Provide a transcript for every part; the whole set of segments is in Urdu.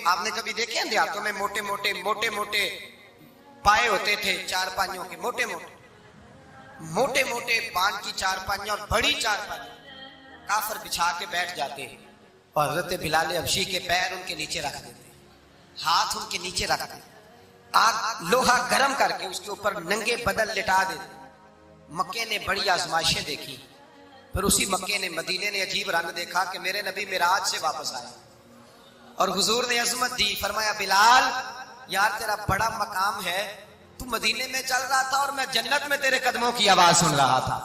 آپ نے کبھی دیکھے ہیں دیہاتوں میں موٹے موٹے پائے ہوتے تھے چارپائیوں کے، موٹے موٹے پان کی چارپائیاں اور بڑی چارپائیاں کافر بچھا کے بیٹھ جاتے اور حضرت بلال حبشی کے پیر ان کے نیچے رکھ دیتے، ہاتھ ان کے نیچے رکھ دیتے، آگ لوہا گرم کر کے اس کے اوپر ننگے بدن لٹا دیتے۔ مکے نے بڑی آزمائشیں دیکھی، پھر اسی مکے نے مدینے نے عجیب رنگ دیکھا کہ میرے نبی معراج سے واپس آئے اور حضور نے عظمت دی، فرمایا بلال یار تیرا بڑا مقام ہے، تو مدینے میں چل رہا تھا اور میں جنت میں تیرے قدموں کی آواز سن رہا تھا،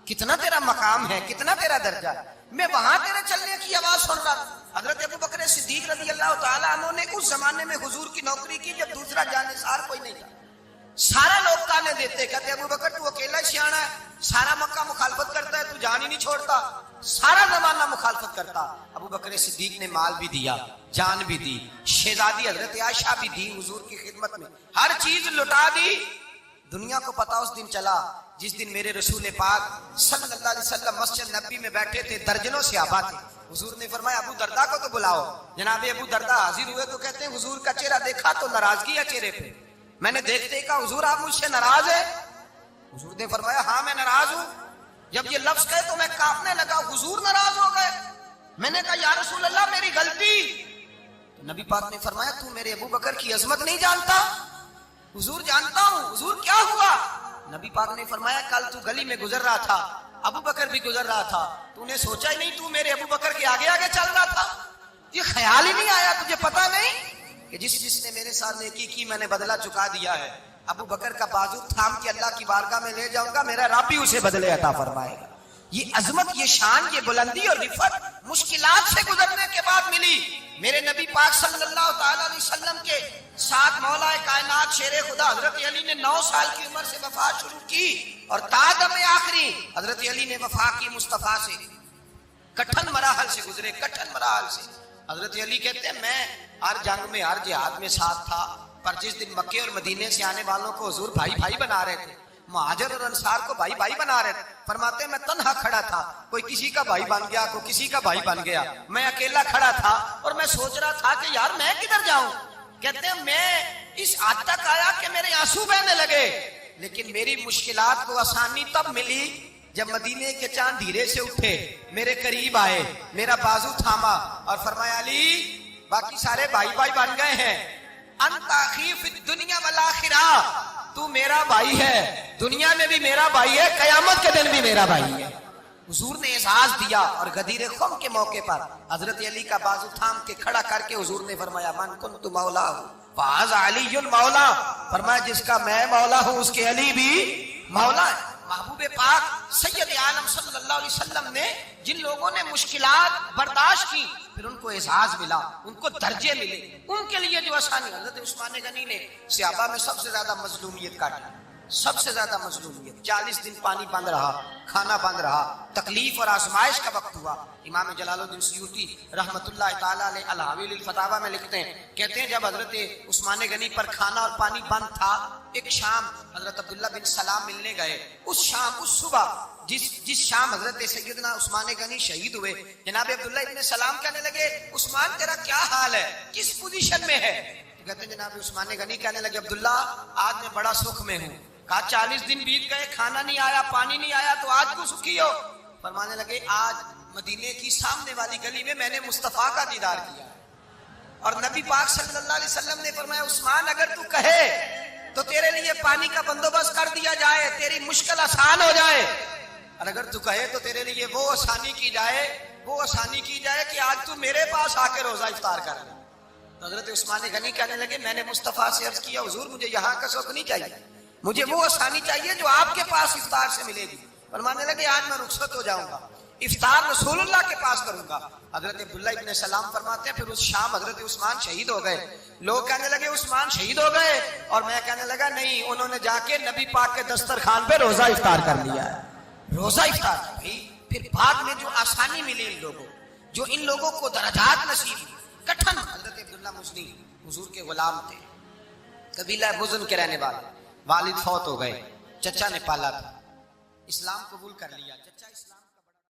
کتنا تیرا مقام ہے، کتنا تیرا درجہ ہے، میں وہاں تیرے چلنے کی آواز سن رہا تھا۔ حضرت ابو بکر صدیق رضی اللہ تعالیٰ عنہ نے اس زمانے میں حضور کی نوکری کی جب دوسرا جانثار کوئی نہیں تھا، سارا لوگ تانے دیتے، کہتے ابو بکر تو اکیلا سیاںا ہے، سارا مکہ مخالفت کرتا ہے، تو جان ہی نہیں چھوڑتا، سارا زمانہ مخالفت کرتا۔ ابو بکر صدیق نے مال بھی دیا، جان بھی دی، شہزادی حضرت عائشہ بھی دی، حضور کی خدمت میں ہر چیز لٹا دی۔ دنیا کو پتا اس دن چلا جس دن میرے رسول پاک صلی اللہ علیہ وسلم مسجد نبی میں بیٹھے تھے، درجنوں صحابہ تھے، حضور نے فرمایا ابو دردہ کو تو بلاؤ۔ جناب ابو دردہ حاضر ہوئے تو کہتے ہیں حضور کا چہرہ دیکھا تو ناراضگی ہے چہرے پہ، میں نے دیکھتے ہی کہا حضور آپ مجھ سے ناراض ہیں؟ حضور نے فرمایا ہاں میں ناراض ہوں۔ جب یہ لفظ کہے تو میں کانپنے لگا، حضور ناراض ہو گئے؟ میں نے کہا یا رسول اللہ میری غلطی۔ نبی پاک نے فرمایا تو میرے ابو بکر کی عظمت نہیں جانتا؟ حضور جانتا ہوں۔ حضور کیا ہوا؟ نبی پاک نے فرمایا کل تو گلی میں گزر رہا تھا، ابو بکر بھی گزر رہا تھا، تو نے سوچا ہی نہیں تو میرے ابو بکر کے آگے آگے چل رہا تھا، یہ خیال ہی نہیں آیا، تجھے پتا نہیں کہ جس نے میرے ساتھ نیکی کی میں نے بدلہ چکا دیا ہے، ابو بکر کا بازو تھام کے اللہ کی بارگاہ میں لے جاؤں گا، میرا رب بھی اسے بدلے عطا فرمائے گا۔ یہ عظمت، یہ شان، یہ بلندی اور رفعت مشکلات سے گزرنے کے بعد ملی۔ میرے نبی پاک صلی اللہ تعالی علیہ وسلم کے ساتھ مولا کائنات شیر خدا حضرت علی نے 9 سال کی عمر سے وفات شروع کی اور تا دم آخری حضرت علی نے وفا کی مصطفیٰ سے، کٹھن مراحل سے گزرے، کٹھن مراحل سے۔ حضرت علی کہتے ہیں میں ہر جنگ میں ہر جہاد میں ساتھ تھا، پر جس دن مکے اور مدینے سے آنے والوں کو حضور بھائی بھائی بنا رہے تھے، مہاجر اور انصار کو بھائی بھائی بنا رہے تھے، فرماتے ہیں میں تنہا کھڑا تھا، کوئی کسی کا بھائی بن گیا، کوئی کسی کا بھائی بن گیا، میں اکیلا کھڑا تھا اور میں سوچ رہا تھا کہ یار میں کدھر جاؤں۔ کہتے ہیں میں اس حد تک آیا کہ میرے آنسو بہنے لگے، لیکن میری مشکلات کو آسانی تب ملی جب مدینے کے چاند دھیرے سے اٹھے، میرے قریب آئے، میرا بازو تھاما اور فرمایا علی باقی سارے بھائی بھائی بن گئے ہیں، انت اخی فی الدنیا والآخرہ، تو میرا بھائی ہے، دنیا میں بھی میرا بھائی ہے، قیامت کے دن بھی میرا بھائی ہے۔ حضور نے اعزاز دیا اور غدیر خم کے موقع پر حضرت علی کا بازو تھام کے کھڑا کر کے حضور نے فرمایا من کنت مولا فہذا علی مولا، فرمایا جس کا میں مولا ہوں اس کے علی بھی مولا ہے۔ محبوب پاک سید عالم صلی اللہ علیہ وسلم نے جن لوگوں نے مشکلات برداشت کی پھر ان کو اعزاز ملا، ان کو درجے ملے، ان کے لیے جو آسانی۔ حضرت عثمان غنی نے صحابہ میں سب سے زیادہ مظلومیت کاٹی، سب سے زیادہ مظلومیت، 40 دن پانی بند رہا، کھانا بند رہا، تکلیف اور آزمائش کا وقت ہوا۔ امام جلال الدین سیوطی رحمت اللہ تعالیٰ علیہ الحاوی للفتاوی میں لکھتے ہیں، کہتے ہیں جب حضرت عثمان غنی پر کھانا اور پانی بند تھا، ایک شام حضرت عبداللہ بن سلام ملنے گئے، اس شام، اس صبح جس شام حضرت سیدنا عثمان غنی شہید ہوئے، جناب عبداللہ ابن سلام کہنے لگے عثمان تیرا کیا حال ہے، کس پوزیشن میں ہے؟ کہتے ہیں جناب عثمان غنی کہنے لگے عبداللہ آج میں بڑا سکھ میں ہوں۔ کہا 40 دن بیت گئے، کھانا نہیں آیا، پانی نہیں آیا، تو آج کو سکھی ہو؟ فرمانے لگے آج مدینے کی سامنے والی گلی میں میں نے مصطفیٰ کا دیدار کیا اور نبی پاک صلی اللہ علیہ وسلم نے فرمایا عثمان اگر تو کہے تو تیرے لیے پانی کا بندوبست کر دیا جائے، تیری مشکل آسان ہو جائے، اور اگر تو کہے تو تیرے لیے وہ آسانی کی جائے کہ آج تو میرے پاس آ کے روزہ افطار کر۔ تو حضرت عثمان غنی کہنے لگے میں نے مصطفیٰ سے عرض کیا حضور مجھے یہاں کا سوق نہیں چاہیے، مجھے وہ آسانی چاہیے جو آپ کے پاس افطار سے ملے گی۔ فرمانے لگے آج میں رخصت ہو جاؤں گا، افطار رسول اللہ کے پاس کروں گا۔ حضرت عبداللہ ابن سلام فرماتے ہیں پھر اس شام حضرت عثمان شہید ہو گئے۔ لوگ کہنے لگے عثمان شہید ہو گئے، اور میں کہنے لگا نہیں، انہوں نے جا کے نبی پاک کے دسترخوان پہ روزہ افطار کر لیا ہے، روزہ افطار کر لی۔ پھر بعد میں جو آسانی ملی ان لوگوں، جو ان لوگوں کو درجات نصیب ہوئی، کٹھن۔ حضرت عبداللہ مزنی حضور کے غلام تھے، قبیلہ مزن کے رہنے والے، والد فوت ہو گئے، چچا نے پالا تھا، اسلام قبول کر لیا، چچا اسلام